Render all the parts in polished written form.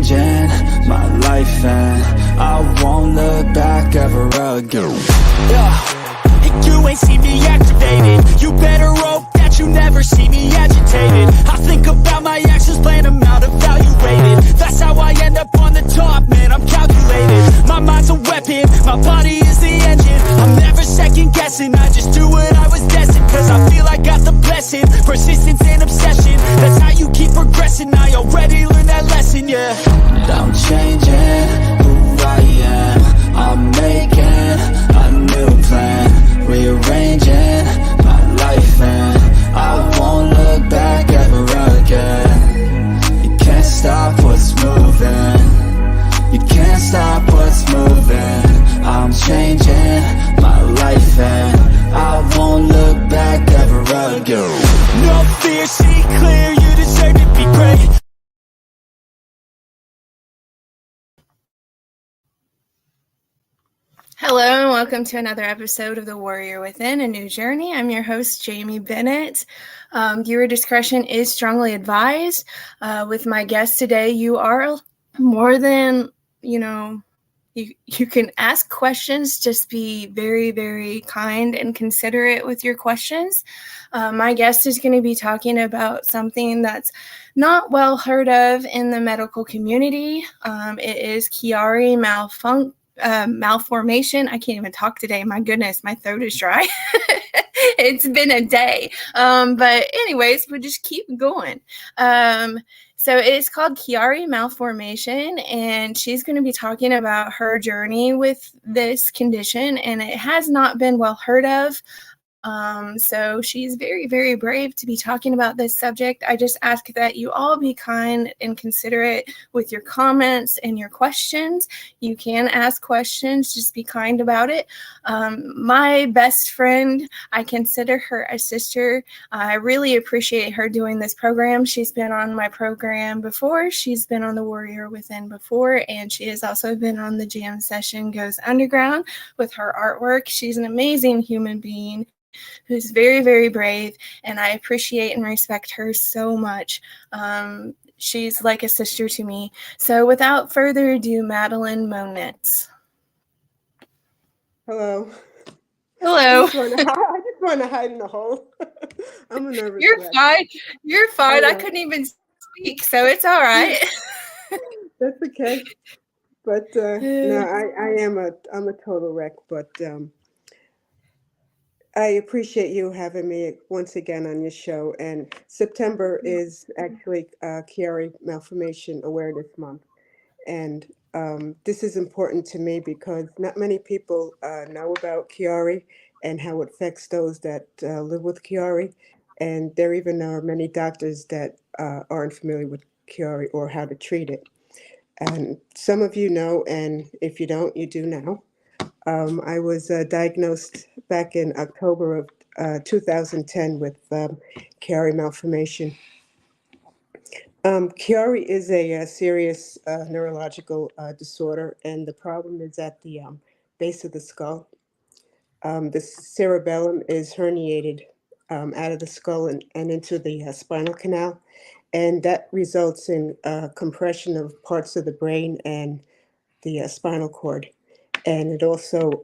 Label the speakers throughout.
Speaker 1: changing my life and I won't look back ever again.
Speaker 2: Yeah, you ain't see me activated. You better hope that you never see me agitated. I think about my actions, plan them out, evaluated. That's how I end up on the top, man, I'm calculated. My mind's a weapon, my body is the engine. I'm never second guessing, I just do what I was destined. Cause I feel I got the blessing, persistence and obsession. That's how you keep progressing, I already learned that lesson, yeah.
Speaker 1: And I'm changing who I am, I'm making a new plan, rearranging my life and I won't look back ever again. You can't stop what's moving, you can't stop what's moving. I'm changing my life and I won't look back ever again.
Speaker 2: No fear, see clear, you deserve to be great.
Speaker 3: Hello and welcome to another episode of The Warrior Within, A New Journey. I'm your host, Jaime Bennett. Viewer discretion is strongly advised. With my guest today, you are more than, you can ask questions. Just be very, very kind and considerate with your questions. My guest is going to be talking about something that's not well heard of in the medical community. It is Chiari malformation. I can't even talk today. My goodness, my throat is dry. It's been a day. But anyways, we'll just keep going. So it's called Chiari malformation, and she's going to be talking about her journey with this condition, and it has not been well heard of. So she's very, very brave to be talking about this subject. I just ask that you all be kind and considerate with your comments and your questions. You can ask questions, just be kind about it. My best friend, I consider her a sister. I really appreciate her doing this program. She's been on my program before. She's been on the Warrior Within before, and she has also been on the Jam Session Goes Underground with her artwork. She's an amazing human being who's very, very brave, and I appreciate and respect her so much. She's like a sister to me. So without further ado, Madeline Moniz.
Speaker 4: Hello.
Speaker 3: Hello.
Speaker 4: I just want to hide in a hole. I'm a nervous
Speaker 3: You're
Speaker 4: wreck.
Speaker 3: Fine. You're fine. I couldn't even speak, so it's all right.
Speaker 4: That's okay. But no, I'm a total wreck. But I appreciate you having me once again on your show. And September is actually Chiari Malformation Awareness Month. And this is important to me because not many people know about Chiari and how it affects those that live with Chiari. And there even are many doctors that aren't familiar with Chiari or how to treat it. And some of you know, and if you don't, you do now. I was diagnosed back in October of 2010 with Chiari malformation. Chiari is a serious neurological disorder, and the problem is at the base of the skull. The cerebellum is herniated out of the skull and into the spinal canal, and that results in compression of parts of the brain and the spinal cord. And it also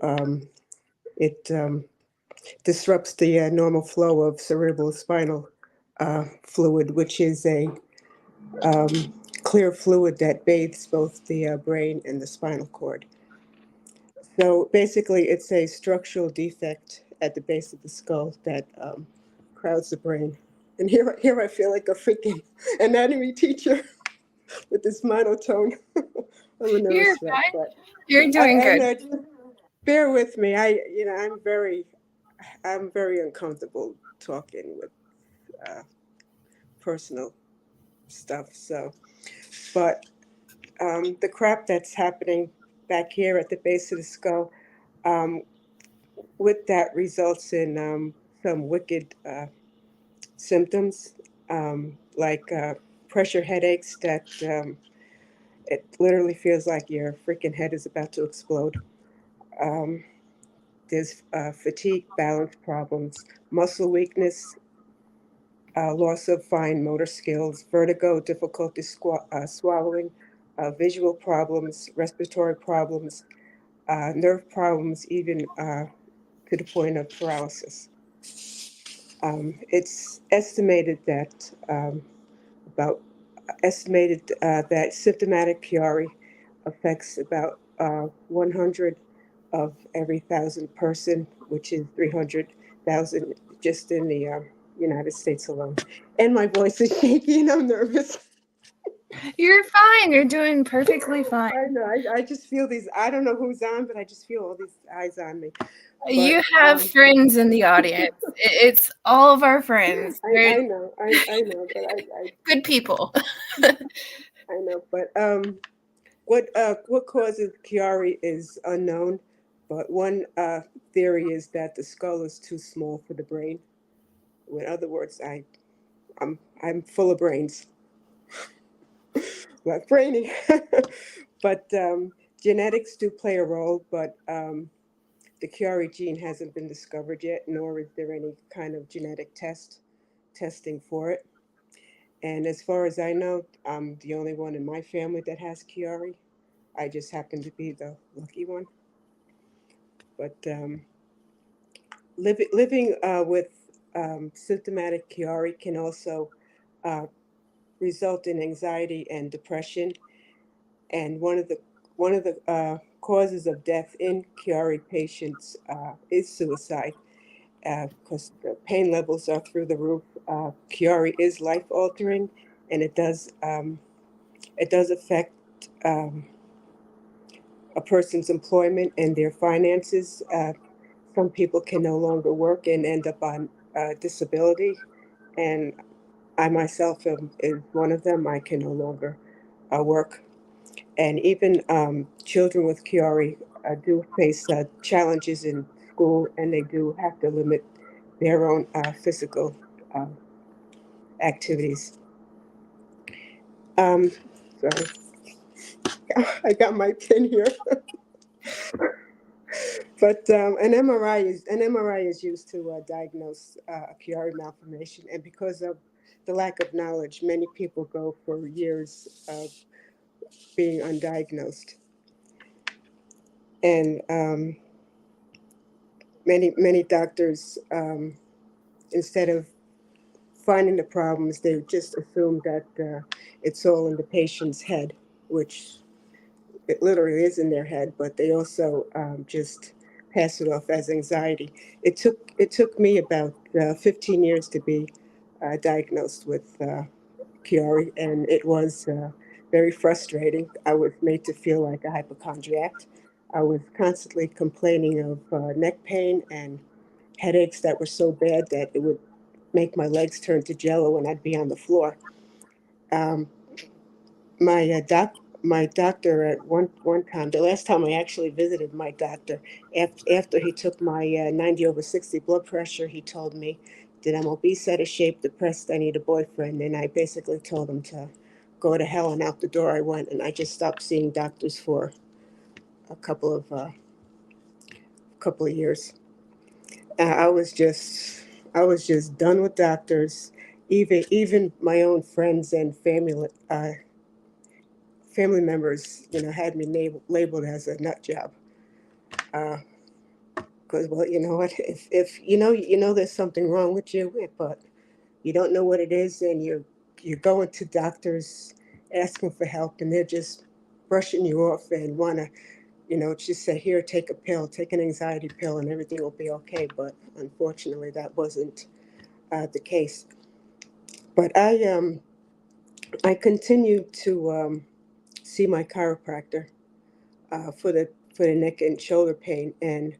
Speaker 4: disrupts the normal flow of cerebral spinal fluid, which is a clear fluid that bathes both the brain and the spinal cord. So basically, it's a structural defect at the base of the skull that crowds the brain. And here I feel like a freaking anatomy teacher with this monotone. I'm a nervous wreck, but
Speaker 3: You're doing good.
Speaker 4: just bear with me. I'm very uncomfortable talking with personal stuff. So, but the crap that's happening back here at the base of the skull, with that results in some wicked symptoms, like pressure headaches that it literally feels like your freaking head is about to explode. There's fatigue, balance problems, muscle weakness, loss of fine motor skills, vertigo, difficulty swallowing, visual problems, respiratory problems, nerve problems, even to the point of paralysis. It's estimated that about that symptomatic Chiari affects about 100 of every 1,000 person, which is 300,000 just in the United States alone. And my voice is shaky and I'm nervous.
Speaker 3: You're fine. You're doing perfectly fine.
Speaker 4: I know. I just feel these. I don't know who's on, but I just feel all these eyes on me. But
Speaker 3: You have friends in the audience. It's all of our friends. They're
Speaker 4: I know. I know. But
Speaker 3: good people.
Speaker 4: I know. But what causes Chiari is unknown. But one theory is that the skull is too small for the brain. In other words, I'm full of brains, like brainy. But genetics do play a role. But the Chiari gene hasn't been discovered yet, nor is there any kind of genetic testing for it. And as far as I know, I'm the only one in my family that has Chiari. I just happen to be the lucky one. But living with symptomatic Chiari can also uh, result in anxiety and depression. And one of the causes of death in Chiari patients is suicide, because the pain levels are through the roof. Chiari is life altering, and it does affect um, a person's employment and their finances. Some people can no longer work and end up on disability, and I myself is one of them. I can no longer work, and even children with Chiari do face challenges in school, and they do have to limit their own physical uh, activities. Um, sorry, I got my pin here. But an MRI is used to diagnose a Chiari malformation, and because of the lack of knowledge, many people go for years of being undiagnosed, and many doctors, instead of finding the problems, they just assume that it's all in the patient's head, which it literally is in their head, but they also just pass it off as anxiety. It took me about 15 years to be diagnosed with Chiari, and it was very frustrating. I was made to feel like a hypochondriac. I was constantly complaining of neck pain and headaches that were so bad that it would make my legs turn to jello and I'd be on the floor. Um, my doctor at one time, the last time I actually visited my doctor, after he took my 90/60 blood pressure, he told me that I'm obese, out of shape, depressed, I need a boyfriend, and I basically told him to go to hell, and out the door I went, and I just stopped seeing doctors for a couple of years. I was just done with doctors. Even my own friends and family members, had me labeled as a nut job. Because, well, you know what? If there's something wrong with you, but you don't know what it is, and you're going to doctors asking for help, and they're just brushing you off and want to, just say, here, take a pill, take an anxiety pill, and everything will be okay. But unfortunately, that wasn't the case. But I continued to see my chiropractor for the neck and shoulder pain, and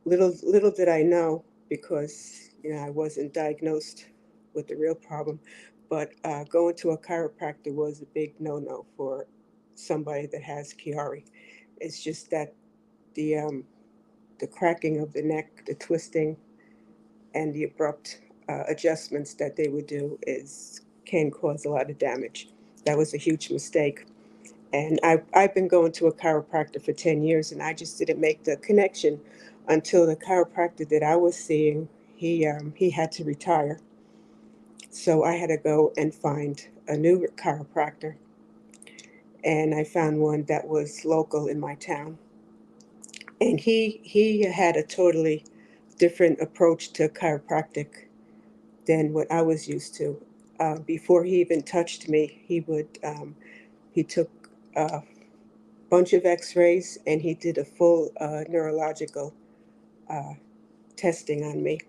Speaker 4: little did I know, because I wasn't diagnosed with the real problem, but going to a chiropractor was a big no-no for somebody that has Chiari. It's just that the cracking of the neck, the twisting, and the abrupt adjustments that they would do can cause a lot of damage. That was a huge mistake. And I've been going to a chiropractor for 10 years, and I just didn't make the connection until the chiropractor that I was seeing, he had to retire. So I had to go and find a new chiropractor. and I found one that was local in my town. And he had a totally different approach to chiropractic than what I was used to. Before he even touched me, he took a bunch of X-rays and he did a full neurological uh, testing on me.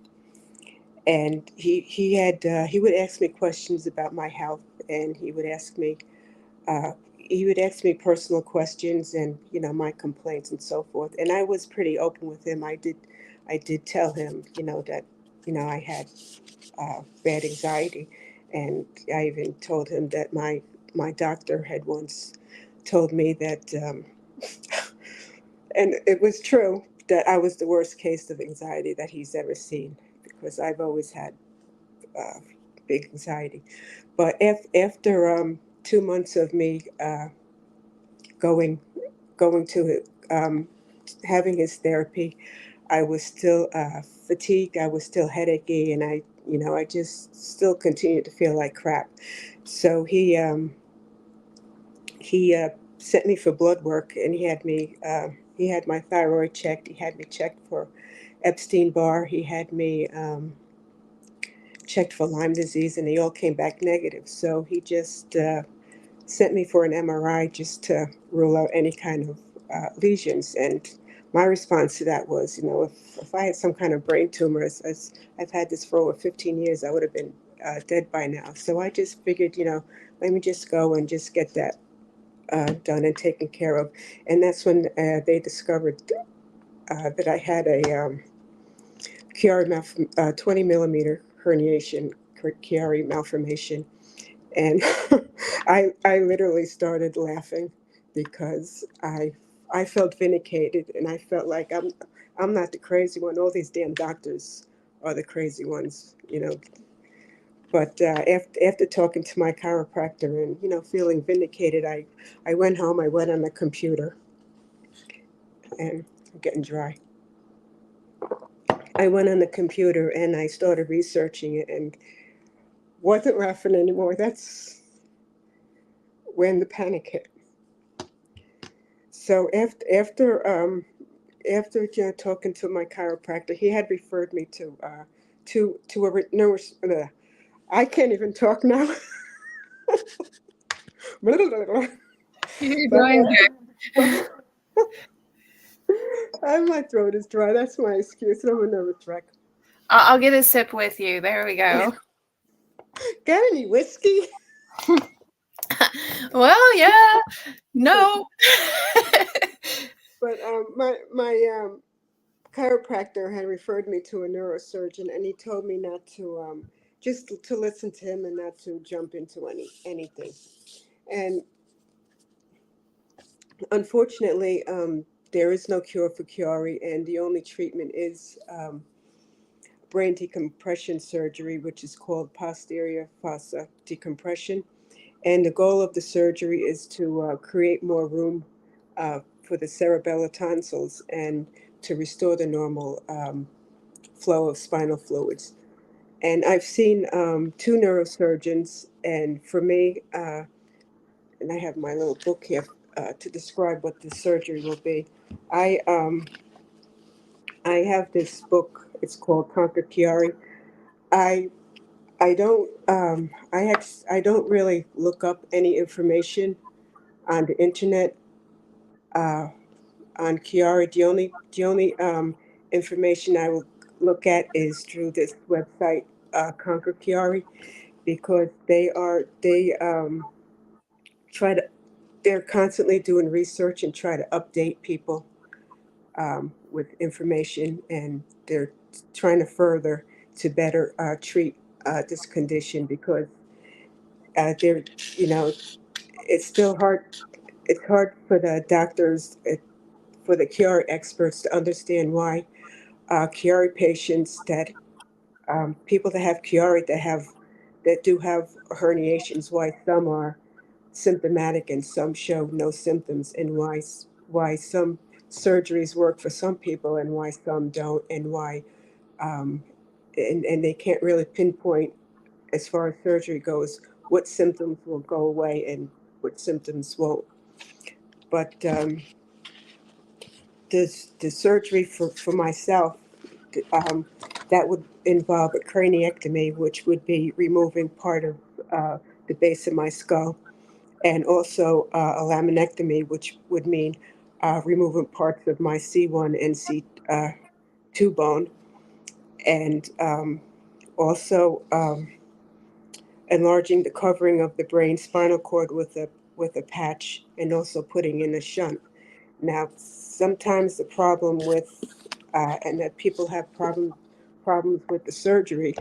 Speaker 4: And he would ask me questions about my health, and he would ask me personal questions and my complaints and so forth. And I was pretty open with him. I did tell him that I had bad anxiety, and I even told him that my doctor had once told me that, and it was true, that I was the worst case of anxiety that he's ever seen, because I've always had uh, big anxiety. But after 2 months of me going going to having his therapy, I was still fatigued. I was still headachy, and I just still continued to feel like crap. So he sent me for blood work, and he had my thyroid checked. He had me checked for Epstein Barr. He had me checked for Lyme disease, and they all came back negative. So he just sent me for an MRI just to rule out any kind of lesions. And my response to that was, if I had some kind of brain tumor, as I've had this for over 15 years, I would have been dead by now. So I just figured, let me just go and just get that done and taken care of. And that's when they discovered that I had a Chiari 20 millimeter herniation, Chiari malformation. And I literally started laughing because I felt vindicated, and I felt like I'm not the crazy one. All these damn doctors are the crazy ones. But after talking to my chiropractor and feeling vindicated, I went home. I went on the computer, and I'm getting dry. I went on the computer and I started researching it, and wasn't laughing anymore. That's when the panic hit. So after talking to my chiropractor, he had referred me to a nurse. I can't even talk now.
Speaker 3: You're
Speaker 4: But
Speaker 3: doing good.
Speaker 4: my throat is dry. That's my excuse. I'm a nervous wreck.
Speaker 3: I'll get a sip with you. There we go.
Speaker 4: Got any whiskey?
Speaker 3: Well, yeah. No.
Speaker 4: But my chiropractor had referred me to a neurosurgeon, and he told me not to just to listen to him and not to jump into anything. And unfortunately, there is no cure for Chiari, and the only treatment is brain decompression surgery, which is called posterior fossa decompression. And the goal of the surgery is to create more room for the cerebellar tonsils and to restore the normal flow of spinal fluids. And I've seen two neurosurgeons, and for me, and I have my little book here to describe what the surgery will be. I um, I have this book. It's called Conquer Chiari. I I don't I don't really look up any information on the internet uh, on Chiari. The only information I will look at is through this website, Conquer Chiari, because they try to they're constantly doing research and try to update people with information, and they're trying to further to better treat this condition, because they're you know it's still hard. It's hard for the doctors, for the Chiari experts to understand why Chiari patients people that have Chiari that do have herniations, why some are symptomatic and some show no symptoms, and why some surgeries work for some people and why some don't, and why um, and they can't really pinpoint, as far as surgery goes, what symptoms will go away and what symptoms won't. but the surgery for myself, um, that would involve a craniectomy, which would be removing part of the base of my skull, and also a laminectomy, which would mean removing parts of my C1 and C2 bone, and also enlarging the covering of the brain spinal cord with a patch, and also putting in a shunt. Now, sometimes the problem with and that people have problems with the surgery,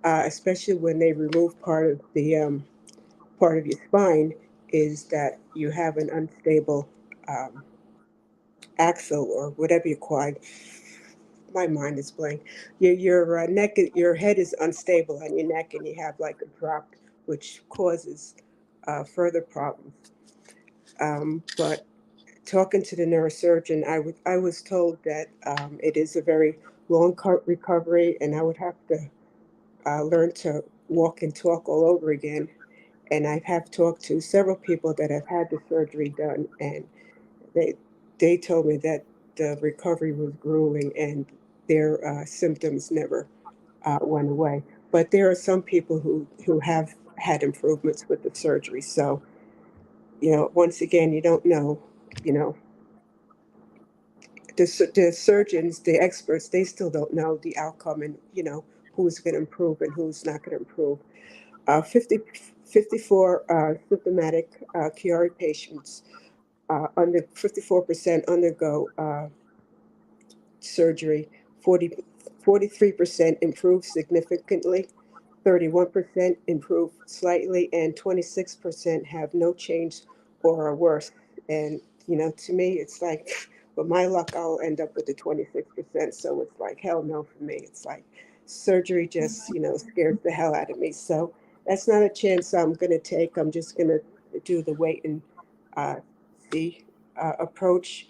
Speaker 4: especially when they remove part of your spine, is that you have an unstable um, axle or whatever you call it. My mind is blank. Your neck, your head is unstable on your neck, and you have like a drop, which causes further problems. But talking to the neurosurgeon, I was told that it is a very long recovery, and I would have to learn to walk and talk all over again. And I have talked to several people that have had the surgery done, and they they told me that the recovery was grueling and their symptoms never went away. But there are some people who have had improvements with the surgery. So, once again, you don't know, you know, the surgeons, the experts, they still don't know the outcome, and, who's going to improve and who's not going to improve. 54 symptomatic Chiari patients, under 54% undergo surgery, 43% improve significantly, 31% improve slightly, and 26% have no change or are worse. And, to me, it's like, with my luck, I'll end up with the 26%. So it's like, hell no for me. It's like surgery just, scares the hell out of me. So that's not a chance I'm going to take. I'm just going to do the wait and uh, see approach.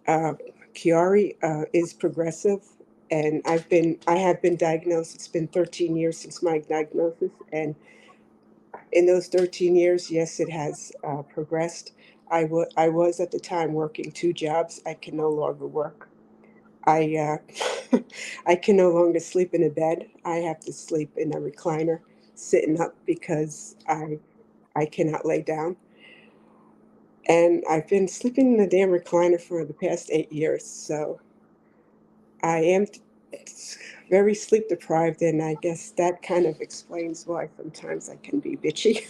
Speaker 4: uh, Chiari is progressive, and I have been diagnosed. It's been 13 years since my diagnosis, and in those 13 years, yes, it has progressed. I was at the time working two jobs. I can no longer work. I can no longer sleep in a bed. I have to sleep in a recliner, sitting up because I cannot lay down. And I've been sleeping in a damn recliner for the past 8 years. So I am very sleep deprived, and I guess that kind of explains why sometimes I can be bitchy.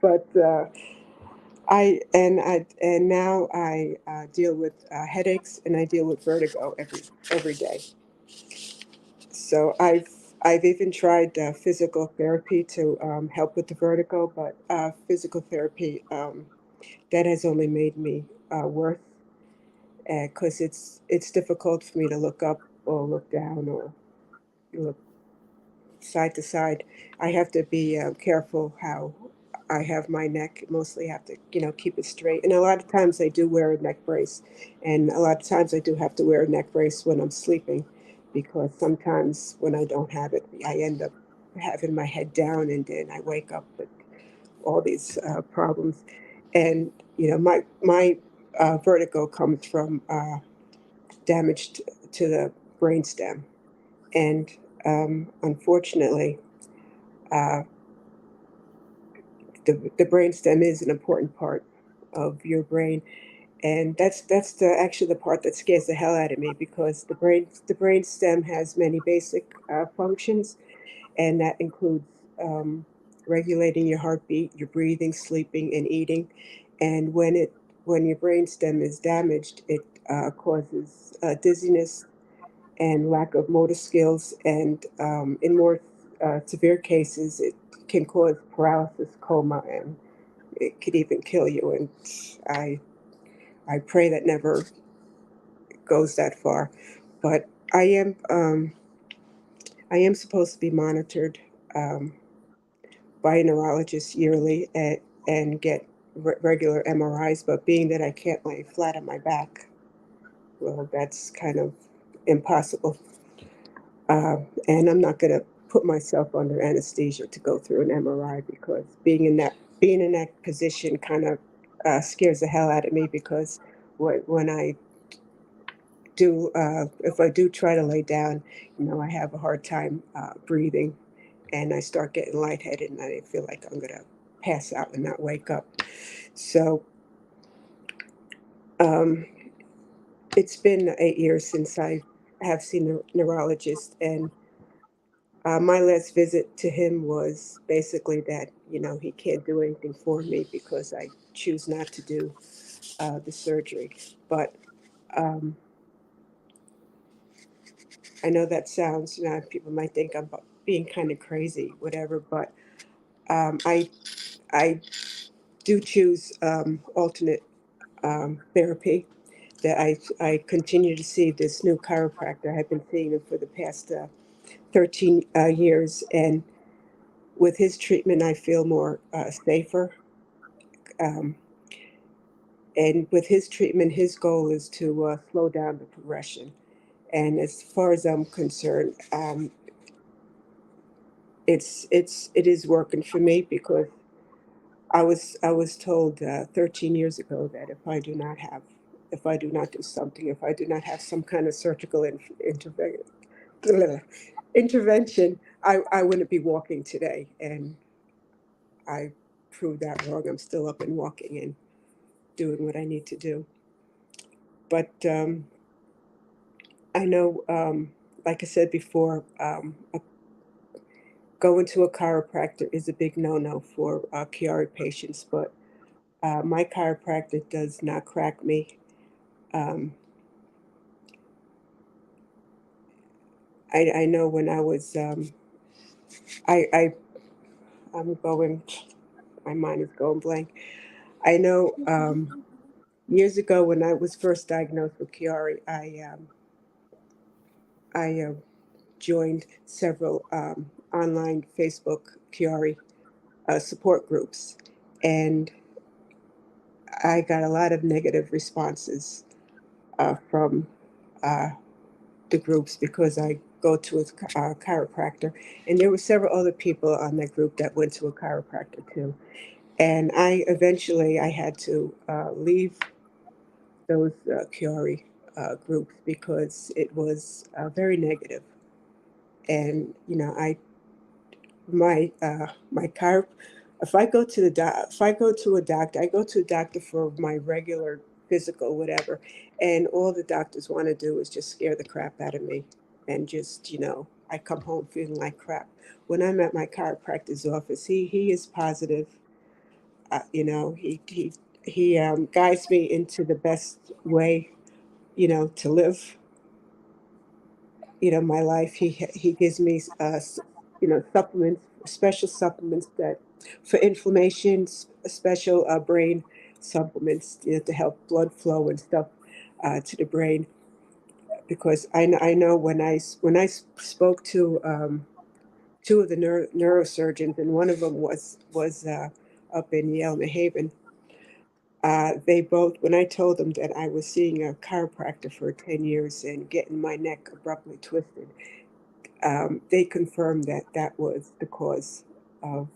Speaker 4: But and now I deal with headaches, and I deal with vertigo every day. So I've even tried physical therapy to help with the vertigo, but physical therapy, that has only made me worse, because it's difficult for me to look up or look down or look side to side. I have to be careful how I have my neck. Mostly have to, keep it straight. And a lot of times I do wear a neck brace, and a lot of times I do have to wear a neck brace when I'm sleeping, because sometimes when I don't have it, I end up having my head down, and then I wake up with all these problems. And my vertigo comes from damage to the brainstem, and unfortunately, uh, the brainstem is an important part of your brain, and that's actually the part that scares the hell out of me, because the brainstem has many basic functions, and that includes regulating your heartbeat, your breathing, sleeping, and eating. And when your brainstem is damaged, it causes dizziness and lack of motor skills, and in more severe cases, it can cause paralysis, coma, and it could even kill you. And I I pray that never goes that far, but I am supposed to be monitored um, by a neurologist yearly and get regular MRIs. But being that I can't lay flat on my back, well, that's kind of impossible. And I'm not going to put myself under anesthesia to go through an MRI, because being in that position kind of scares the hell out of me because when I do, if I do try to lay down, I have a hard time breathing, and I start getting lightheaded, and I feel like I'm gonna pass out and not wake up. So um, it's been 8 years since I have seen a neurologist, and my last visit to him was basically that he can't do anything for me because I choose not to do the surgery. But um, I know that sounds, people might think I'm being kind of crazy, whatever. But I do choose alternate therapy. That I continue to see this new chiropractor. I've been seeing him for the past 13 years, and with his treatment, I feel more safer. Um, and with his treatment, his goal is to slow down the progression. And as far as I'm concerned, it is working for me because I was told 13 years ago that if I do not do something, if I do not have some kind of surgical intervention, I wouldn't be walking today. And I proved that wrong. I'm still up and walking and doing what I need to do. But I know, like I said before, going to a chiropractor is a big no-no for Chiari patients. But my chiropractor does not crack me. Um, I know when I was, I I'm going, my mind is going blank. I know years ago when I was first diagnosed with Chiari, I joined several online Facebook Chiari support groups, and I got a lot of negative responses from uh, the groups because I go to a chiropractor, and there were several other people on that group that went to a chiropractor too. And I had to leave those Chiari groups because it was very negative. And I my chiro if I go to a doctor, I go to a doctor for my regular physical whatever, and all the doctors want to do is just scare the crap out of me, and just I come home feeling like crap. When I'm at my chiropractor's office, he is positive. He guides me into the best way to live my life. He gives me supplements, special supplements that for inflammation, special brain supplements, to help blood flow and stuff to the brain. Because I know when I spoke to two of the neurosurgeons, and one of them was up in Yale, New Haven. They both, when I told them that I was seeing a chiropractor for 10 years and getting my neck abruptly twisted, they confirmed that that was the cause of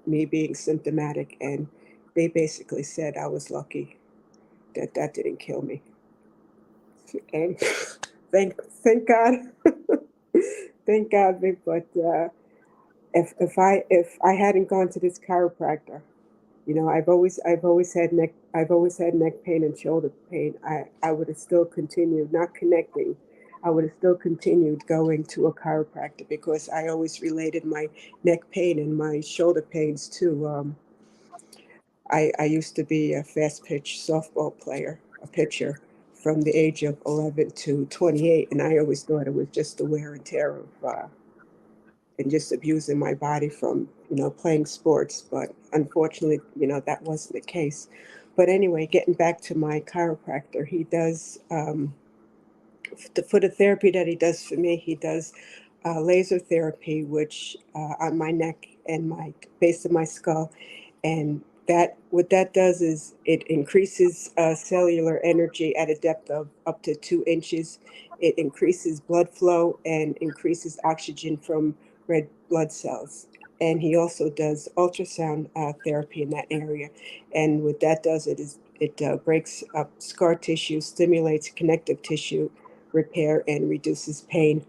Speaker 4: me being symptomatic, and they basically said I was lucky that that didn't kill me. And thank God, thank God. But if I hadn't gone to this chiropractor, I've always had neck pain and shoulder pain. I would have still continued not connecting. I would have still continued going to a chiropractor because I always related my neck pain and my shoulder pains to I used to be a fast pitch softball player, a pitcher from the age of 11 to 28, and I always thought it was just the wear and tear of and just abusing my body from playing sports. But unfortunately, that wasn't the case. But anyway, getting back to my chiropractor, he does for the therapy that he does for me. He does laser therapy, which on my neck and my base of my skull, and that what that does is it increases cellular energy at a depth of up to 2 inches. It increases blood flow and increases oxygen from red blood cells. and he also does ultrasound therapy in that area. And what that does, it breaks up scar tissue, stimulates connective tissue repair, and reduces pain.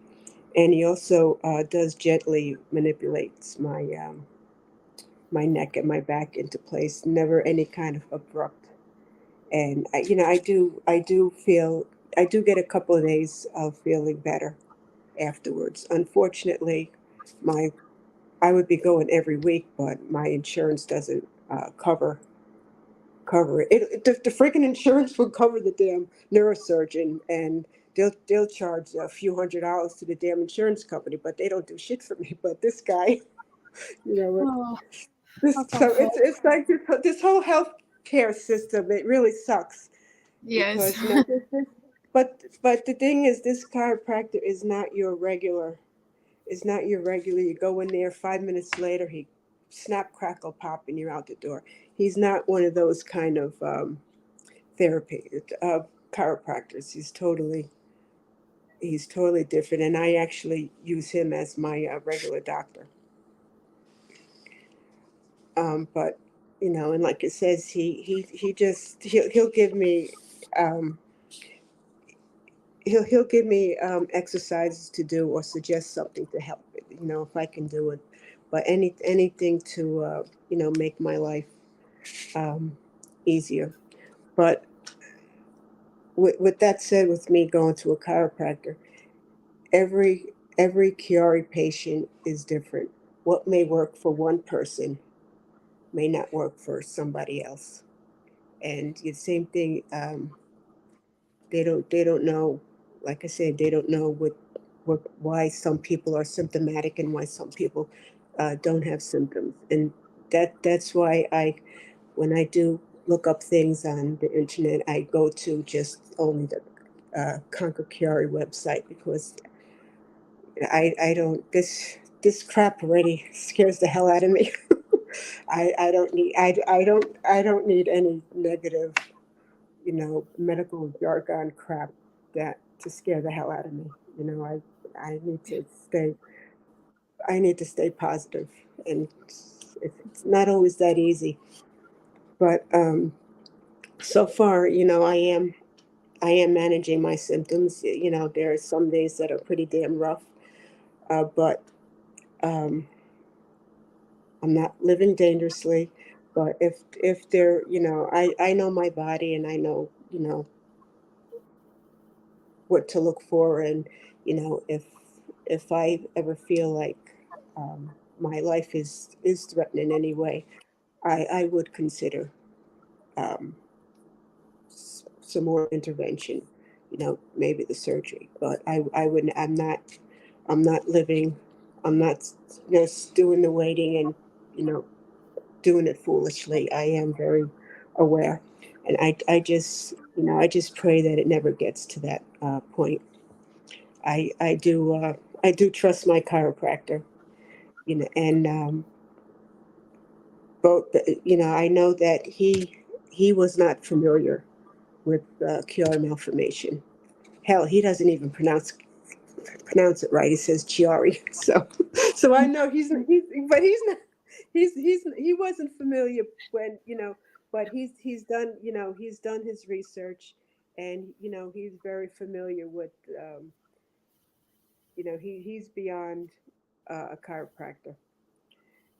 Speaker 4: And he also does gently manipulates my neck and my back into place, never any kind of abrupt. And I do feel, I do get a couple of days of feeling better afterwards. Unfortunately, my I would be going every week, but my insurance doesn't cover it. The freaking insurance will cover the damn neurosurgeon, and they'll charge a few $100s to the damn insurance company, but they don't do shit for me. But this guy, you know,
Speaker 3: Oh,
Speaker 4: this
Speaker 3: that's
Speaker 4: so
Speaker 3: awful.
Speaker 4: it's like this whole health care system. It really sucks
Speaker 3: Yes.
Speaker 4: because but the thing is, this chiropractor is not your regular. Is not your regular. You go in there, 5 minutes later, he snap, crackle, pop, and you're out the door. He's not one of those kind of therapy chiropractors. He's totally different, and I actually use him as my regular doctor. But and like it says, he'll give me um, he'll give me exercises to do or suggest something to help it. If I can do it, but anything to make my life um, easier. But with that said, with me going to a chiropractor, every Chiari patient is different. What may work for one person may not work for somebody else. And the same thing, they don't know. Like I said, they don't know what why some people are symptomatic and why some people don't have symptoms. And that's why when I do look up things on the internet, I go to just only the Conquer Chiari website, because I don't this crap already scares the hell out of me. I don't need any negative, medical jargon crap that to scare the hell out of me. I need to stay positive, and it's not always that easy. But so far, I am managing my symptoms. There are some days that are pretty damn rough, but um, I'm not living dangerously. But if there, I know my body, and I know what to look for, and if I ever feel like my life is threatened in any way, I would consider um, some more intervention. Maybe the surgery, but I wouldn't. I'm not living. I'm not just doing the waiting and you know doing it foolishly. I am very aware, and I just pray that it never gets to that point. I do trust my chiropractor, and both. I know that he was not familiar with Chiari malformation. Hell, he doesn't even pronounce it right. He says Chiari. So I know but he's not. He wasn't familiar when but he's done his research, and he's very familiar with he's beyond a chiropractor.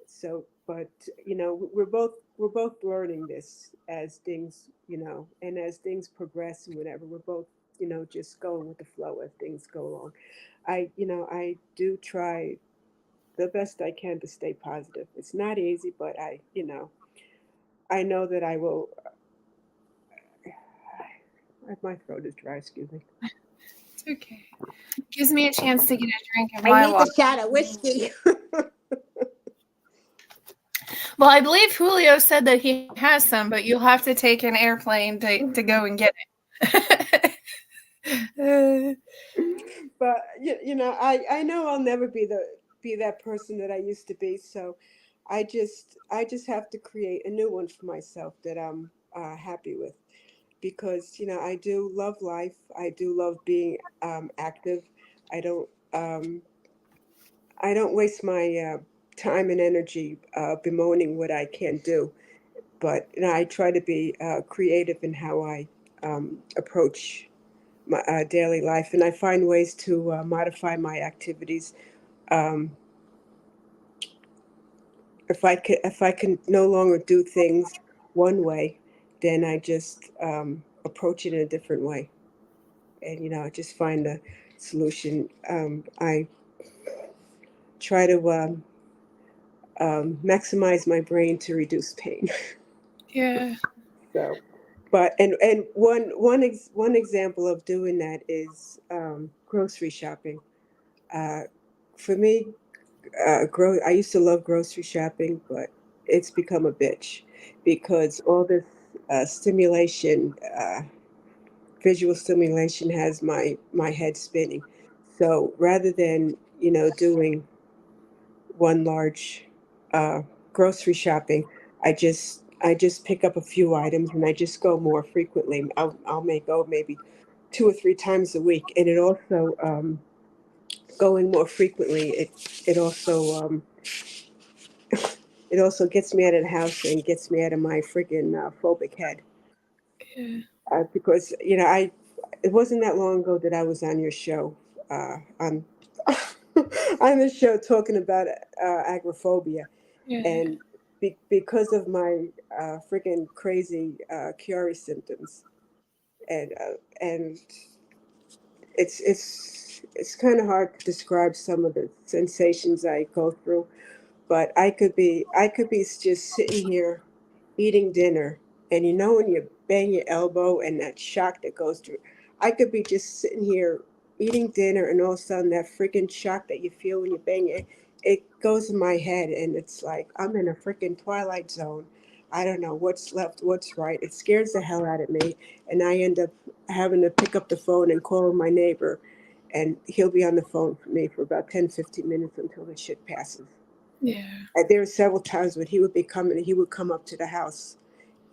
Speaker 4: So, but we're both learning this as things, and as things progress and whatever, we're both just going with the flow as things go along. I do try the best I can to stay positive. It's not easy, but I know that I will. My throat is dry. Excuse me.
Speaker 3: It's okay. Gives me a chance to get a drink of
Speaker 4: I
Speaker 3: my
Speaker 4: need
Speaker 3: water.
Speaker 4: the shot of whiskey.
Speaker 3: Well, I believe Julio said that he has some, but you'll have to take an airplane to go and get it.
Speaker 4: But I know I'll never be that person that I used to be. So I just have to create a new one for myself that I'm happy with, because I do love life. I do love being active. I don't um, I don't waste my time and energy bemoaning what I can't do. But I try to be creative in how I approach my daily life, and I find ways to modify my activities. Um, if I can no longer do things one way, then I just approach it in a different way, and I just find a solution. I try to maximize my brain to reduce pain.
Speaker 3: Yeah.
Speaker 4: So, but and one example of doing that is grocery shopping. Uh, for me, I used to love grocery shopping, but it's become a bitch because all this stimulation, visual stimulation, has my head spinning. So rather than doing one large uh, grocery shopping, I just pick up a few items and I just go more frequently. I'll may go maybe 2 or 3 times a week, and it also going more frequently. It also it also gets me out of the house and gets me out of my freaking phobic head.
Speaker 3: Yeah.
Speaker 4: Because I it wasn't that long ago that I was on your show on on the show talking about agoraphobia,
Speaker 3: Yeah.
Speaker 4: and because of my freaking crazy Chiari symptoms, and it's kind of hard to describe some of the sensations I go through. But I could be just sitting here eating dinner, and when you bang your elbow and that shock that goes through, I could be just sitting here eating dinner, and all of a sudden that freaking shock that you feel when you bang it goes in my head, and it's like I'm in a freaking twilight zone. I don't know what's left, what's right. It scares the hell out of me, and I end up having to pick up the phone and call my neighbor, and he'll be on the phone for me for about 10, 15 minutes until the shit passes.
Speaker 3: Yeah.
Speaker 4: And there were several times when he would come up to the house,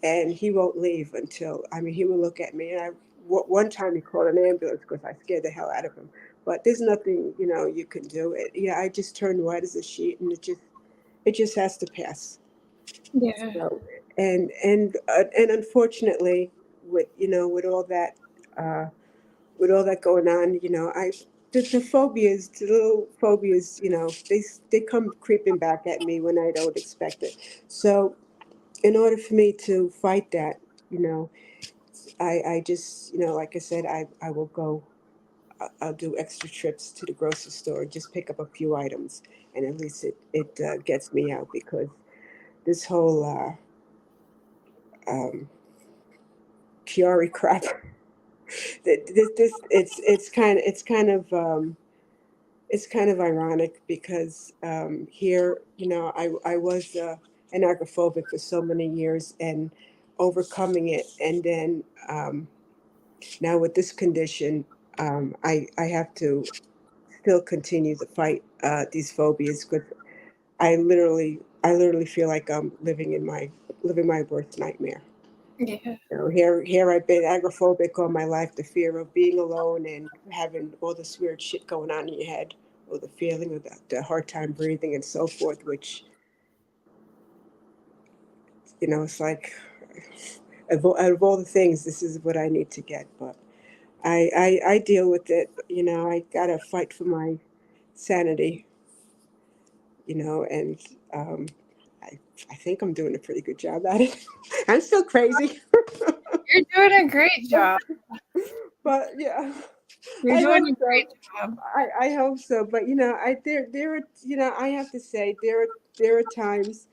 Speaker 4: and he won't leave until, I mean, he would look at me. And one time he called an ambulance because I scared the hell out of him. But there's nothing, you can do. I just turned white as a sheet, and it just has to pass.
Speaker 3: Yeah.
Speaker 4: So, and unfortunately, with all that, uh, going on, the phobias, the little phobias, they come creeping back at me when I don't expect it. So in order for me to fight that, you know, I just, like I said, I will go. I'll do extra trips to the grocery store, just pick up a few items, and at least it gets me out, because this whole um, Chiari crap. This it's kind of ironic because here, I was an agoraphobic for so many years and overcoming it, and then now with this condition, I have to still continue to fight these phobias, because I literally feel like I'm living my worst nightmare.
Speaker 3: Yeah.
Speaker 4: Here I've been agoraphobic all my life, the fear of being alone and having all this weird shit going on in your head, or the feeling of the hard time breathing and so forth, which, it's like, out of all the things, this is what I need to get. But I deal with it. I gotta fight for my sanity, and um, I, I think I'm doing a pretty good job at it. I'm still crazy.
Speaker 3: You're doing a great job.
Speaker 4: But yeah,
Speaker 3: You're
Speaker 4: I
Speaker 3: doing
Speaker 4: hope
Speaker 3: a
Speaker 4: so.
Speaker 3: great job.
Speaker 4: I hope so. But there are, I have to say, there are times,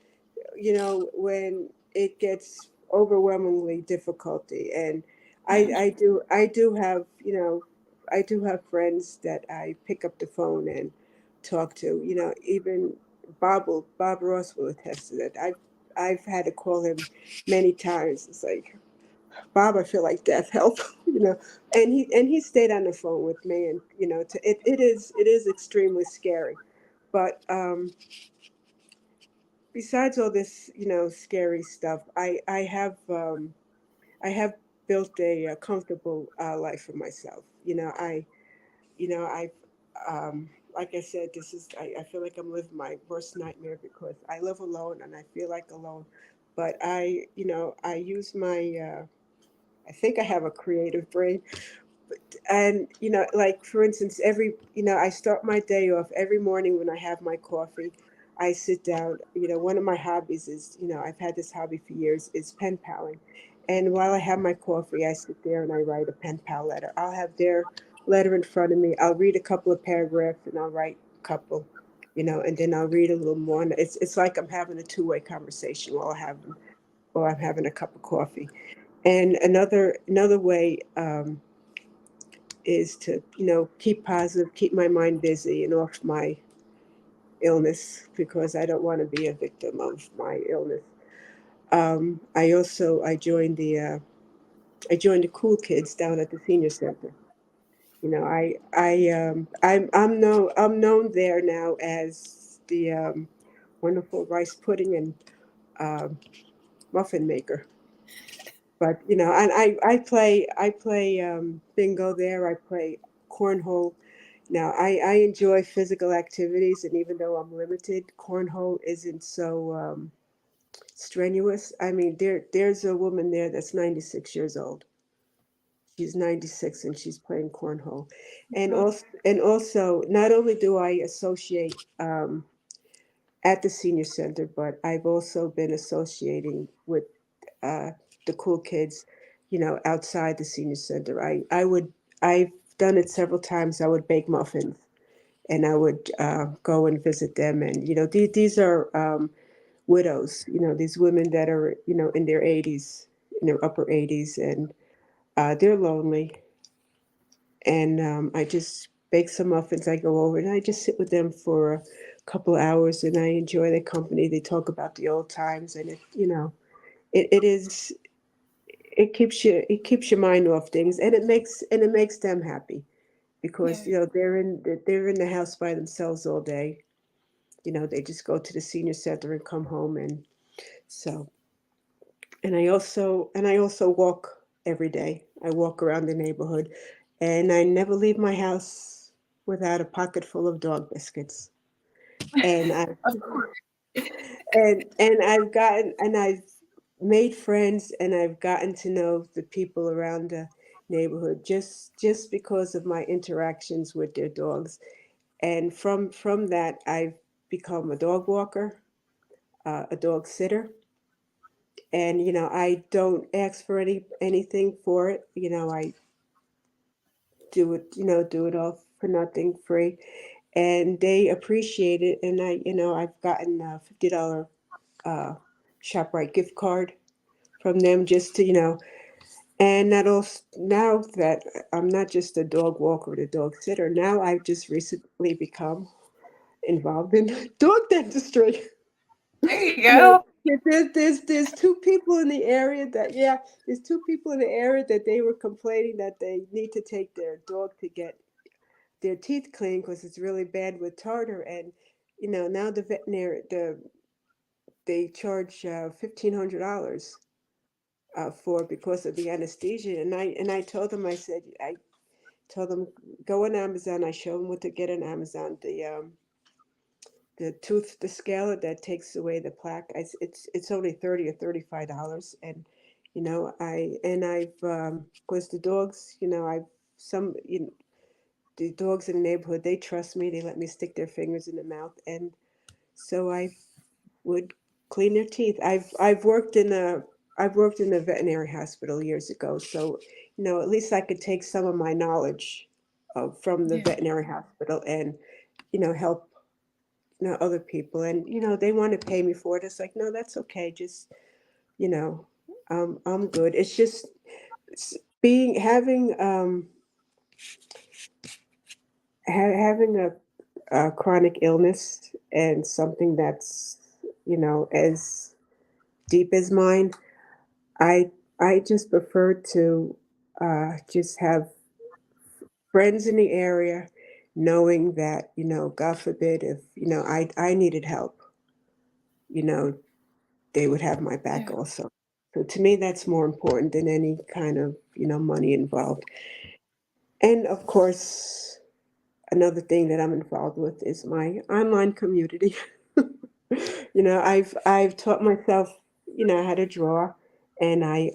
Speaker 4: when it gets overwhelmingly difficulty, and
Speaker 3: Yeah.
Speaker 4: I do have, I do have friends that I pick up the phone and talk to. Even Bob Ross will attest to that. I've had to call him many times. It's like, Bob, I feel like death, help, and he stayed on the phone with me, and it is extremely scary, but besides all this, scary stuff, I have built a comfortable life for myself. I, I've like I said, I feel like I'm living my worst nightmare because I live alone and I feel like alone. But I use I think I have a creative brain. And, like, for instance, I start my day off every morning when I have my coffee. I sit down. One of my hobbies is, I've had this hobby for years, is pen paling. And while I have my coffee, I sit there and I write a pen pal letter. I'll have their letter in front of me. I'll read a couple of paragraphs and I'll write a couple, and then I'll read a little more. And it's like I'm having a two-way conversation while I'm having a cup of coffee. And another way, is to keep positive, keep my mind busy and off my illness, because I don't want to be a victim of my illness. I joined the cool kids down at the senior center. I'm known there now as the wonderful rice pudding and um, muffin maker. But and I play bingo there. I play cornhole. Now I enjoy physical activities, and even though I'm limited, cornhole isn't so strenuous. I mean, there's a woman there that's 96 years old. She's 96 and she's playing cornhole, and also not only do I associate at the senior center, but I've also been associating with uh, the cool kids, outside the senior center. I've done it several times. I would bake muffins and I would go and visit them. And, these are widows, these women that are, in their 80s, in their upper 80s, and they're lonely. And I just bake some muffins. I go over and I just sit with them for a couple of hours and I enjoy their company. They talk about the old times, and it is it keeps your mind off things, and it makes them happy, because
Speaker 3: Yeah.
Speaker 4: they're in the house by themselves all day. They just go to the senior center and come home. And so, and I also walk every day. I walk around the neighborhood, and I never leave my house without a pocket full of dog biscuits. And I
Speaker 3: Of course.
Speaker 4: and I've made friends, and I've gotten to know the people around the neighborhood just because of my interactions with their dogs. And from that, I've become a dog walker, a dog sitter. And I don't ask for anything for it. I do it all for nothing, free. And they appreciate it. And I've gotten a $50 uh, ShopRite gift card from them, just to and that also, now that I'm not just a dog walker or a dog sitter, now I've just recently become involved in dog dentistry.
Speaker 3: There you
Speaker 4: You know,
Speaker 3: go.
Speaker 4: there's two people in the area that, yeah, there's two people in the area that they were complaining that they need to take their dog to get their teeth cleaned because it's really bad with tartar. And now the veterinary they charge $1,500 for, because of the anesthesia. And I told them, I told them, go on Amazon. I show them what to get on Amazon. The scaler that takes away the plaque. It's only 30 or $35. And of course, the dogs. I've some the dogs in the neighborhood. They trust me. They let me stick their fingers in the mouth, and so I would clean their teeth. I've worked in a veterinary hospital years ago, so at least I could take some of my knowledge from the
Speaker 3: Yeah.
Speaker 4: veterinary hospital and help other people. And they want to pay me for it. It's like, no, that's okay. Just you know I'm good. It's just being having a chronic illness, and something that's as deep as mine. I just prefer to just have friends in the area, knowing that God forbid, if I needed help, you know they would have my back
Speaker 3: Yeah.
Speaker 4: also. So to me, that's more important than any kind of money involved. And of course, another thing that I'm involved with is my online community. I've taught myself, how to draw, and I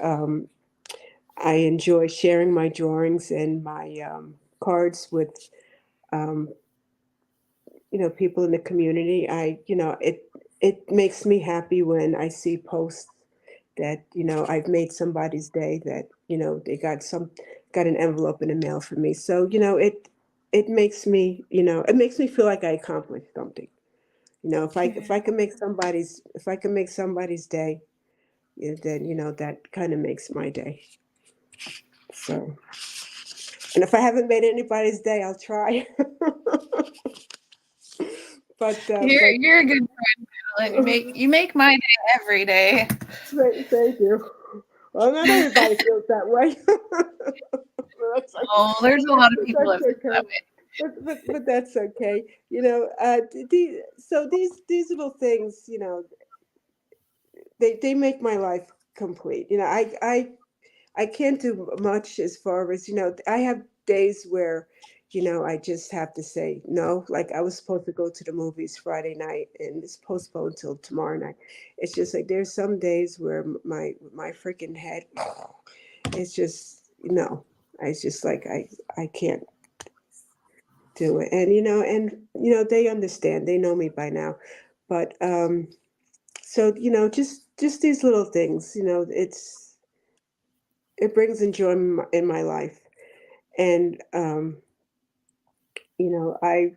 Speaker 4: enjoy sharing my drawings and my cards with um, people in the community. It makes me happy when I see posts that I've made somebody's day, that they got an envelope in the mail for me. So it makes me feel like I accomplished something. If I can make somebody's day, then that kind of makes my day. So, and if I haven't made anybody's day, I'll try. But
Speaker 3: You're a good friend, Madeline. You make my day every day.
Speaker 4: thank you. Well, not everybody feels that way. That's
Speaker 3: Oh, there's a lot of people that
Speaker 4: that's
Speaker 3: feel
Speaker 4: okay.
Speaker 3: that way.
Speaker 4: But that's okay. So these little things, they make my life complete. I can't do much as far as, I have days where, I just have to say no. Like, I was supposed to go to the movies Friday night, and it's postponed till tomorrow night. It's just like there's some days where my freaking head, it's just, it's just like I can't do it. And they understand. They know me by now. But so just these little things, it brings enjoyment in my life. And I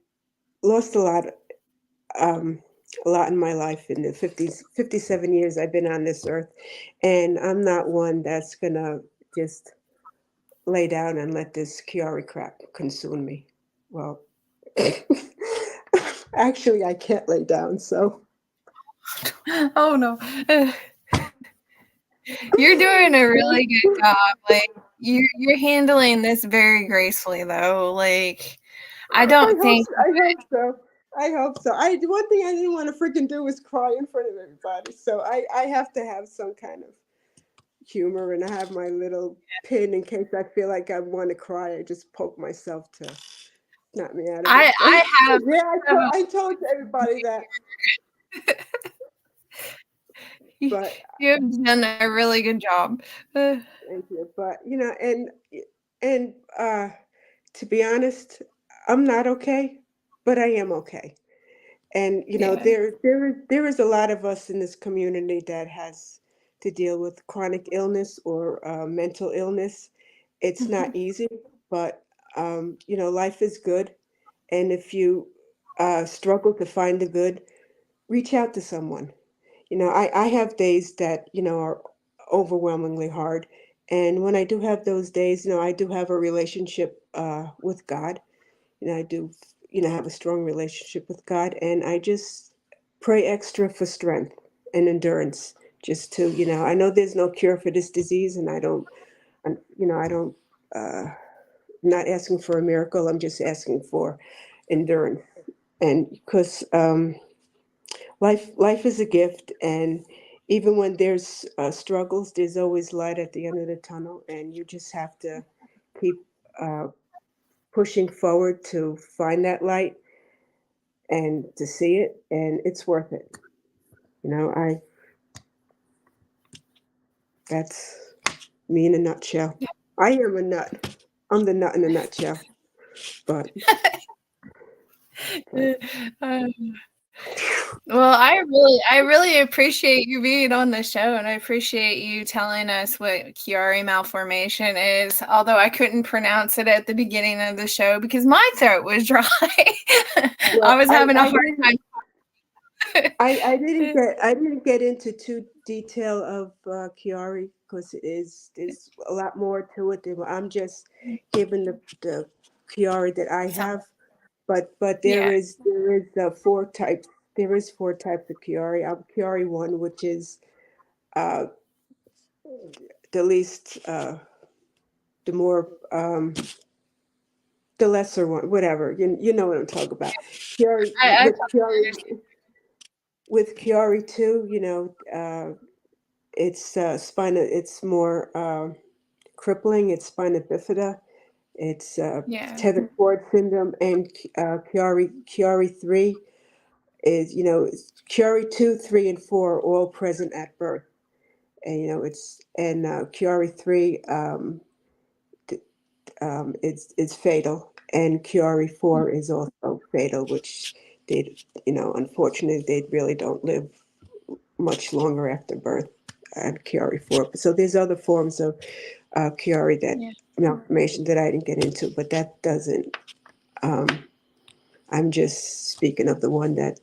Speaker 4: lost um, a lot in my life in the 57 years I've been on this earth, and I'm not one that's gonna just lay down and let this Chiari crap consume me. Well, actually, I can't lay down, so.
Speaker 3: Oh no. You're doing a really good job. Like you're handling this very gracefully though. Like I
Speaker 4: I
Speaker 3: don't
Speaker 4: hope
Speaker 3: think
Speaker 4: I hope so. I hope so. One thing I didn't want to freaking do was cry in front of everybody. So I have to have some kind of humor, and I have my little pin in case I feel like I want to cry. I just poke myself to snap me out of it.
Speaker 3: I have
Speaker 4: Yeah, I told everybody that, but
Speaker 3: you have done a really good job.
Speaker 4: thank you. But and to be honest, I'm not okay, but I am okay. And
Speaker 3: Yeah.
Speaker 4: there is a lot of us in this community that has to deal with chronic illness or mental illness. It's not
Speaker 3: Mhm.
Speaker 4: easy, but life is good. And if you struggle to find the good, reach out to someone. I have days that are overwhelmingly hard, and when I do have those days, I do have a relationship with God, and I do, have a strong relationship with God, and I just pray extra for strength and endurance, just to, I know there's no cure for this disease, and I don't, not asking for a miracle. I'm just asking for endurance, and because life is a gift, and even when there's struggles, there's always light at the end of the tunnel, and you just have to keep uh, pushing forward to find that light and to see it, and it's worth it. I That's me in a nutshell. I am a nut. I'm the nut in a nutshell. But, but
Speaker 3: Uh, well, I really appreciate you being on the show, and I appreciate you telling us what Chiari malformation is. Although I couldn't pronounce it at the beginning of the show because my throat was dry. I
Speaker 4: well,
Speaker 3: was having a hard time.
Speaker 4: I didn't get into too detail of Chiari, because there's a lot more to it. I'm just giving the Chiari that I
Speaker 3: So,
Speaker 4: have. But
Speaker 3: yeah.
Speaker 4: there is four types. There is four types of Chiari. I'm Chiari one, which is uh, the least, the more, the lesser one, whatever. You know what I'm talking about. Chiari
Speaker 3: I
Speaker 4: with
Speaker 3: totally
Speaker 4: Chiari
Speaker 3: understand.
Speaker 4: with Chiari two. It's spina. It's more crippling. It's spina bifida. It's
Speaker 3: Yeah.
Speaker 4: tethered cord syndrome, and Chiari 3 is, Chiari 2, 3, and 4 are all present at birth. And, Chiari 3 is fatal, and Chiari 4 is also fatal, which they, unfortunately, they really don't live much longer after birth at Chiari 4. So there's other forms of Chiari that
Speaker 3: Yeah.
Speaker 4: malformation that I didn't get into, but that doesn't. Um, I'm just speaking of the one that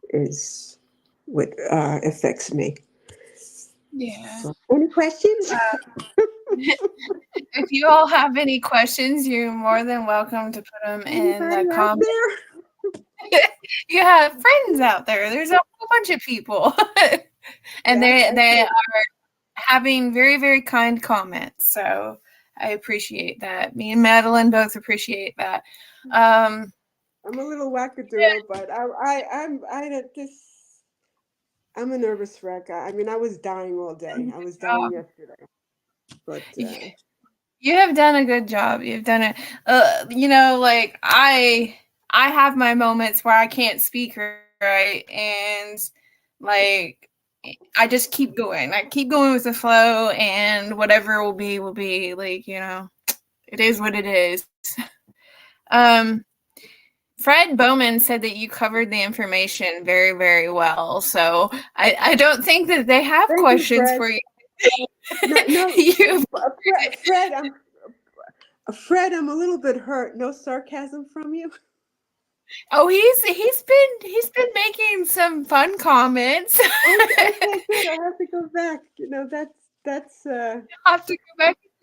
Speaker 4: is what affects me.
Speaker 3: Yeah.
Speaker 4: So, any questions?
Speaker 3: If you all have any questions, you're more than welcome to put them in the
Speaker 4: Anybody out
Speaker 3: comments.
Speaker 4: there?
Speaker 3: You have friends out there. There's a whole bunch of people. And
Speaker 4: Yes,
Speaker 3: they
Speaker 4: I
Speaker 3: are having very, very kind comments. So I appreciate that. Me and Madeline both appreciate that. Um,
Speaker 4: I'm a little wackadoodle, but I don't just. I'm a nervous wreck. I mean, I was dying all day. I was dying yesterday, but
Speaker 3: you have done a good job. You've done it. Like I have my moments where I can't speak right, and like I just keep going. I keep going with the flow, and whatever will be will be. Like, it is what it is. Um, Fred Bowman said that you covered the information very, very well. So I don't think that they have
Speaker 4: thank you,
Speaker 3: questions
Speaker 4: Fred.
Speaker 3: for you.
Speaker 4: No,
Speaker 3: You
Speaker 4: Fred, I'm a little bit hurt. No sarcasm from you.
Speaker 3: Oh, he's been making some fun comments.
Speaker 4: Okay, good. I have to go back. That's.
Speaker 3: I'll have to go back and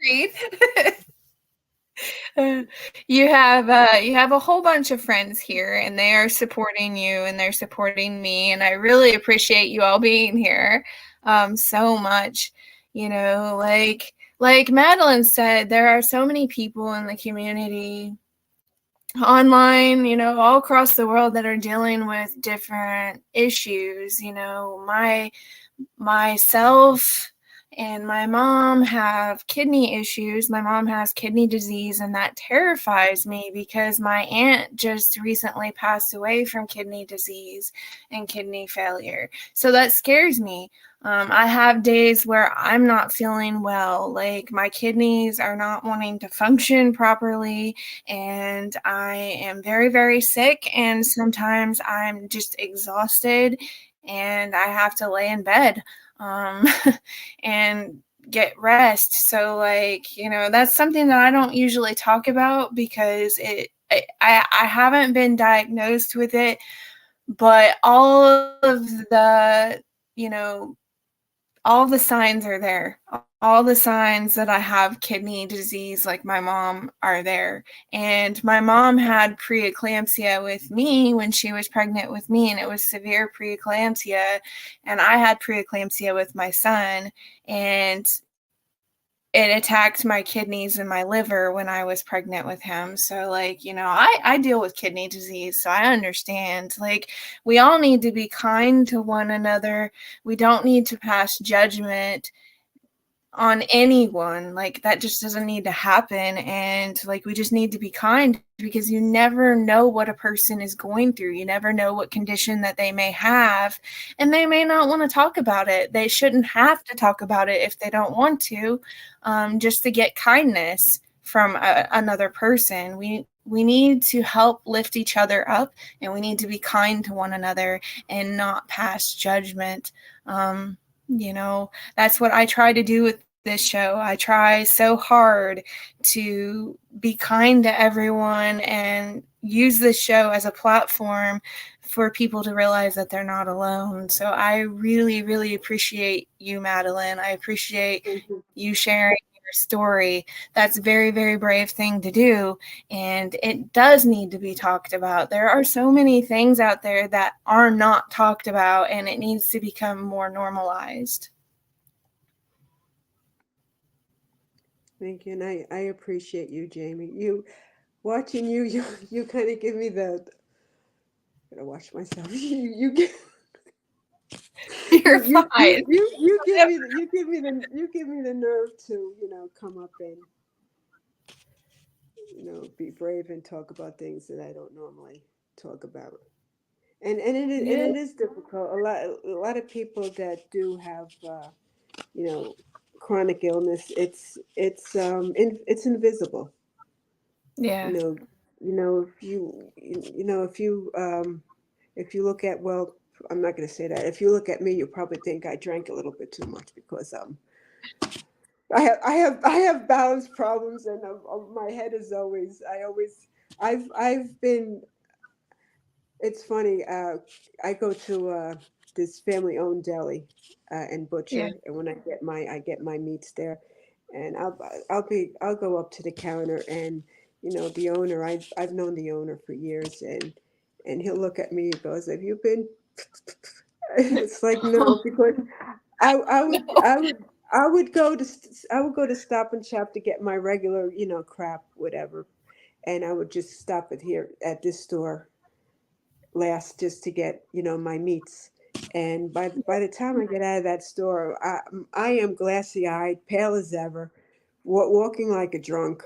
Speaker 3: read. You have a whole bunch of friends here, and they are supporting you, and they're supporting me, and I really appreciate you all being here, so much. Like Madeline said, there are so many people in the community online, all across the world that are dealing with different issues. Myself and my mom have kidney issues. My mom has kidney disease, and that terrifies me because my aunt just recently passed away from kidney disease and kidney failure. So that scares me. I have days where I'm not feeling well, like my kidneys are not wanting to function properly, and I am very, very sick, and sometimes I'm just exhausted and I have to lay in bed and get rest. So that's something that I don't usually talk about because I haven't been diagnosed with it, but all the signs are there. All the signs that I have kidney disease, like my mom, are there. And my mom had preeclampsia with me when she was pregnant with me, and it was severe preeclampsia. And I had preeclampsia with my son, and it attacked my kidneys and my liver when I was pregnant with him. So I deal with kidney disease, so I understand. We all need to be kind to one another. We don't need to pass judgment on anyone. That just doesn't need to happen. And we just need to be kind, because you never know what a person is going through. You never know what condition that they may have, and they may not want to talk about it. They shouldn't have to talk about it if they don't want to, just to get kindness from another person. We need to help lift each other up, and we need to be kind to one another and not pass judgment. That's what I try to do with this show. I try so hard to be kind to everyone and use this show as a platform for people to realize that they're not alone. So I really, really appreciate you, Madeline. I appreciate you sharing your story. That's a very, very brave thing to do, and it does need to be talked about. There are so many things out there that are not talked about, and it needs to become more normalized.
Speaker 4: Thank you, and I appreciate you, Jamie. Watching you kind of give me the. I'm gonna watch myself. You give.
Speaker 3: You're fine.
Speaker 4: You give me the nerve to come up and be brave and talk about things that I don't normally talk about. And
Speaker 3: Yeah.
Speaker 4: it is difficult. A lot of people that do have you know chronic illness, it's invisible. You
Speaker 3: Yeah.
Speaker 4: know, if you look at, well, I'm not going to say that. If you look at me, you probably think I drank a little bit too much because I have balance problems, and my head is always I always I've been. It's funny. I go to this family-owned deli and
Speaker 3: Yeah.
Speaker 4: butcher, and when I get my meats there, and I'll go up to the counter, and the owner. I've known the owner for years, and he'll look at me. He goes, "Have you been?" It's like, no, because I would I would I would go to Stop and Shop to get my regular crap, whatever, and I would just stop it here at this store last just to get my meats. And by the time I get out of that store, I am glassy eyed, pale as ever, walking like a drunk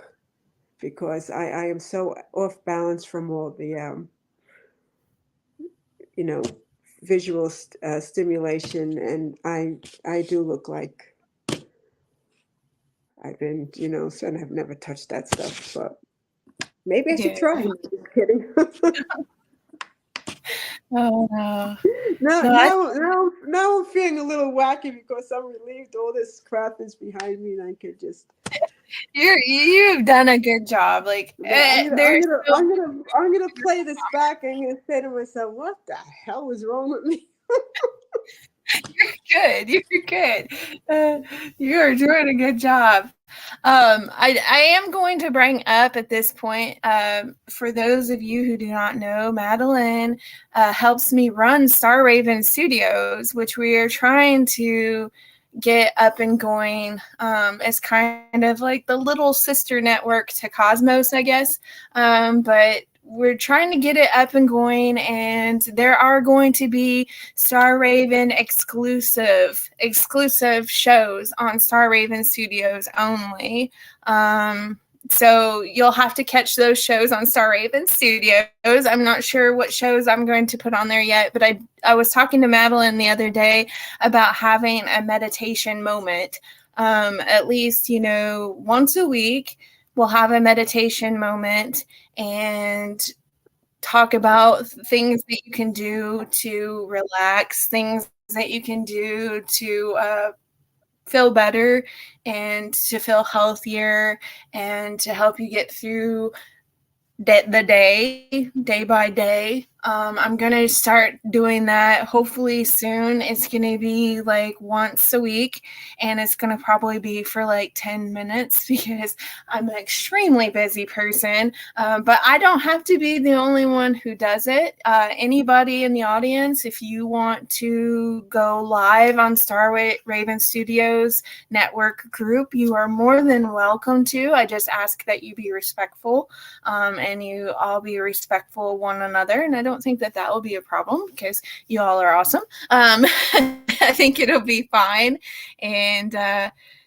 Speaker 4: because I am so off balance from all the you know visual stimulation, and I do look like I've been and I've never touched that stuff, but maybe I should
Speaker 3: Yeah.
Speaker 4: try. Just kidding.
Speaker 3: Oh no.
Speaker 4: Now,
Speaker 3: No, I
Speaker 4: now, now, now I'm feeling a little wacky because I'm relieved all this crap is behind me, and I could just.
Speaker 3: you've done a good job. Like
Speaker 4: But
Speaker 3: there's still
Speaker 4: I'm gonna play this back and I'm gonna say to myself, "What the hell was wrong with me?"
Speaker 3: good. You're good. You are doing a good job. I am going to bring up at this point, for those of you who do not know, Madeline helps me run Star Raven Studios, which we are trying to get up and going as kind of like the little sister network to Cosmos, I guess. But we're trying to get it up and going, and there are going to be Star Raven exclusive shows on Star Raven Studios only. So you'll have to catch those shows on Star Raven Studios. I'm not sure what shows I'm going to put on there yet, but I was talking to Madeline the other day about having a meditation moment. At least, once a week, we'll have a meditation moment and talk about things that you can do to relax, things that you can do to feel better and to feel healthier and to help you get through the day by day. I'm going to start doing that hopefully soon. It's going to be like once a week, and it's going to probably be for like 10 minutes because I'm an extremely busy person. But I don't have to be the only one who does it. Anybody in the audience, if you want to go live on Star Raven Studios network group, you are more than welcome to. I just ask that you be respectful, and you all be respectful of one another. And I don't think that will be a problem because you all are awesome. I think it'll be fine. And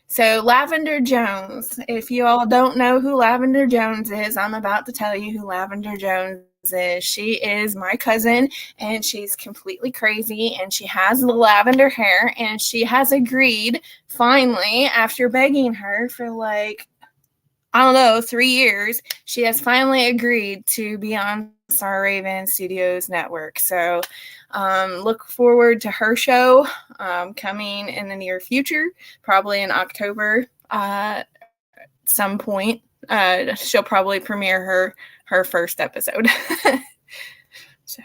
Speaker 3: so Lavender Jones, if you all don't know who Lavender Jones is, I'm about to tell you who Lavender Jones is. She is my cousin, and she's completely crazy, and she has the lavender hair, and she has agreed finally, after begging her for like, I don't know, 3 years, she has finally agreed to be on Star Raven Studios Network. So look forward to her show coming in the near future, probably in October some point. She'll probably premiere her first episode. So,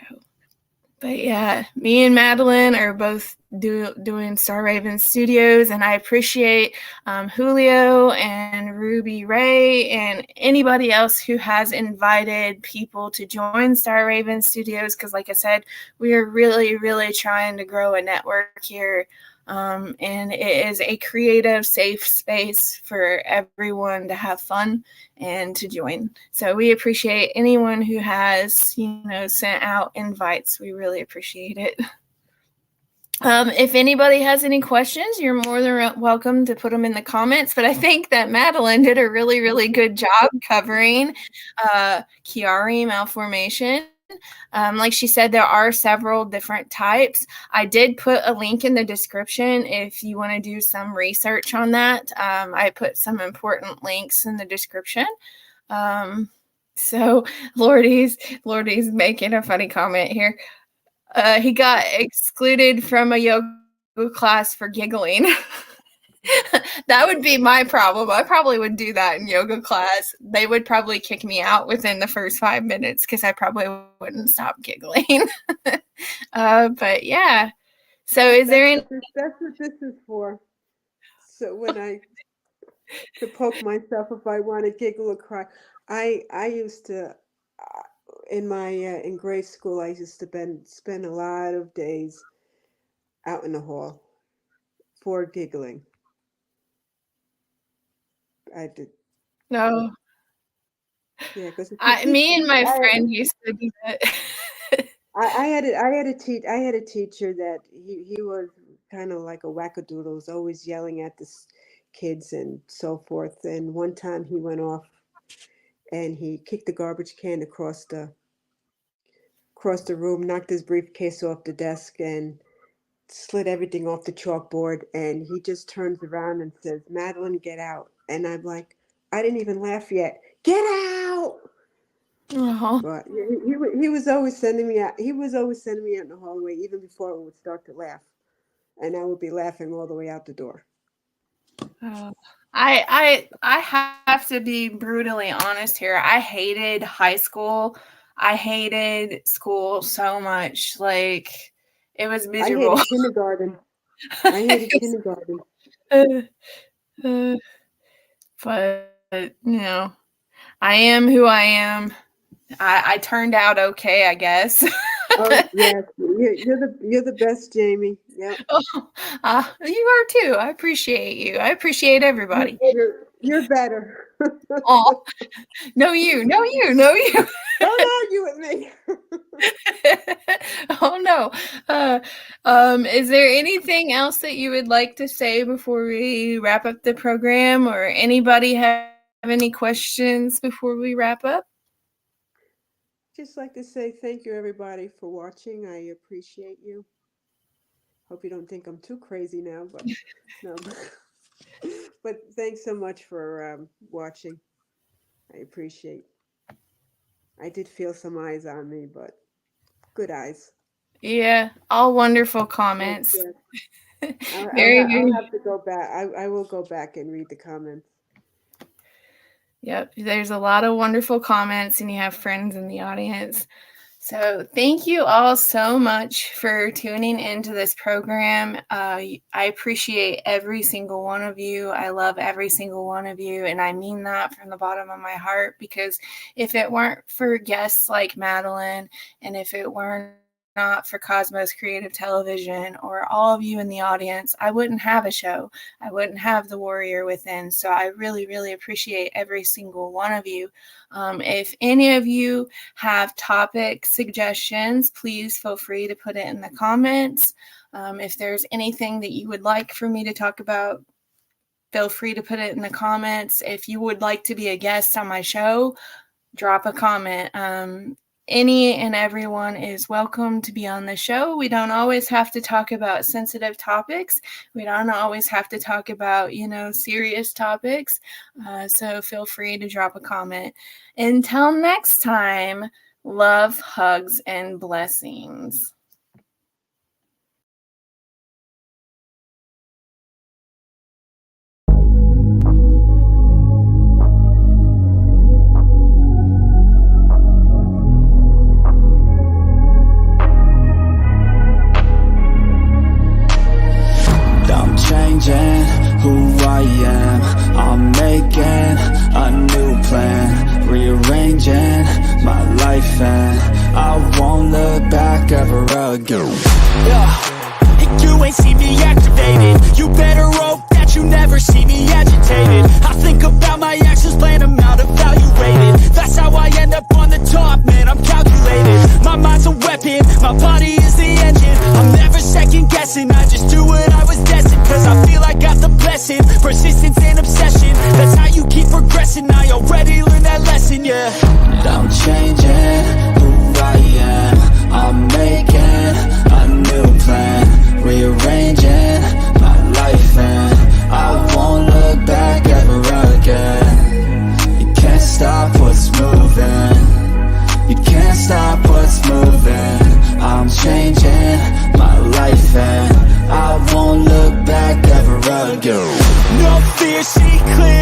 Speaker 3: but yeah, me and Madeline are both doing Star Raven Studios, and I appreciate Julio and Ruby Ray and anybody else who has invited people to join Star Raven Studios, because like I said, we are really, really trying to grow a network here. And it is a creative, safe space for everyone to have fun and to join. So we appreciate anyone who has, sent out invites. We really appreciate it. If anybody has any questions, you're more than welcome to put them in the comments. But I think that Madeline did a really, really good job covering Chiari malformation. Like she said, there are several different types. I did put a link in the description if you want to do some research on that. I put some important links in the description. So Lordy's making a funny comment here. He got excluded from a yoga class for giggling. That would be my problem. I probably would do that in yoga class. They would probably kick me out within the first 5 minutes because I probably wouldn't stop giggling. But yeah. So that's
Speaker 4: what this is for. So when to poke myself if I want to giggle or cry. I used to in grade school, I used to spend a lot of days out in the hall for giggling. I did.
Speaker 3: No.
Speaker 4: Yeah, because
Speaker 3: me and my friend used to do that.
Speaker 4: I had a teacher that he was kind of like a wackadoodle, was always yelling at the kids and so forth. And one time he went off and he kicked the garbage can across the room, knocked his briefcase off the desk, and slid everything off the chalkboard. And he just turns around and says, "Madeline, get out." And I'm like, I didn't even laugh yet. Get out!
Speaker 3: Uh-huh.
Speaker 4: But he was always sending me out. He was always sending me out in the hallway even before I would start to laugh, and I would be laughing all the way out the door.
Speaker 3: I have to be brutally honest here. I hated high school. I hated school so much. Like, it was miserable.
Speaker 4: I hated kindergarten.
Speaker 3: But I am who I am. I turned out okay, I guess.
Speaker 4: Oh yes, you're the best, Jamie. Yeah.
Speaker 3: Oh, you are too. I appreciate you. I appreciate everybody.
Speaker 4: You're better.
Speaker 3: Oh, no, you.
Speaker 4: Don't argue with me.
Speaker 3: Oh no. Is there anything else that you would like to say before we wrap up the program, or anybody have any questions before we wrap up?
Speaker 4: Just like to say thank you, everybody, for watching. I appreciate you. Hope you don't think I'm too crazy now, but no. But thanks so much for watching. I appreciate. I did feel some eyes on me, but good eyes.
Speaker 3: Yeah, all wonderful comments.
Speaker 4: Yes. I'll have to go back. I will go back and read the comments.
Speaker 3: Yep, there's a lot of wonderful comments, and you have friends in the audience. So thank you all so much for tuning into this program. I appreciate every single one of you. I love every single one of you, and I mean that from the bottom of my heart, because if it weren't for guests like Madeline, and if it weren't not for Cosmos Creative Television or all of you in the audience, I wouldn't have a show. I wouldn't have The Warrior Within. So I really, really appreciate every single one of you. If any of you have topic suggestions, please feel free to put it in the comments. If there's anything that you would like for me to talk about, feel free to put it in the comments. If you would like to be a guest on my show, drop a comment. Any and everyone is welcome to be on the show. We don't always have to talk about sensitive topics. We don't always have to talk about, serious topics. So feel free to drop a comment. Until next time, love, hugs, and blessings.
Speaker 1: Who I am, I'm making a new plan, rearranging my life, and I won't look back ever again.
Speaker 2: You ain't see me activated. You better hope that you never see me agitated. I think about my actions, plan them out, evaluated. That's how I end up on the top, man, I'm calculated. My mind's a weapon, my body is the engine. I'm never second guessing. yeah.
Speaker 1: And I'm changing who I am. I'm making a new plan, rearranging my life, and I won't look back ever again. You can't stop what's moving. You can't stop what's moving. I'm changing my life, and I won't look back ever again.
Speaker 2: No fear, see clear.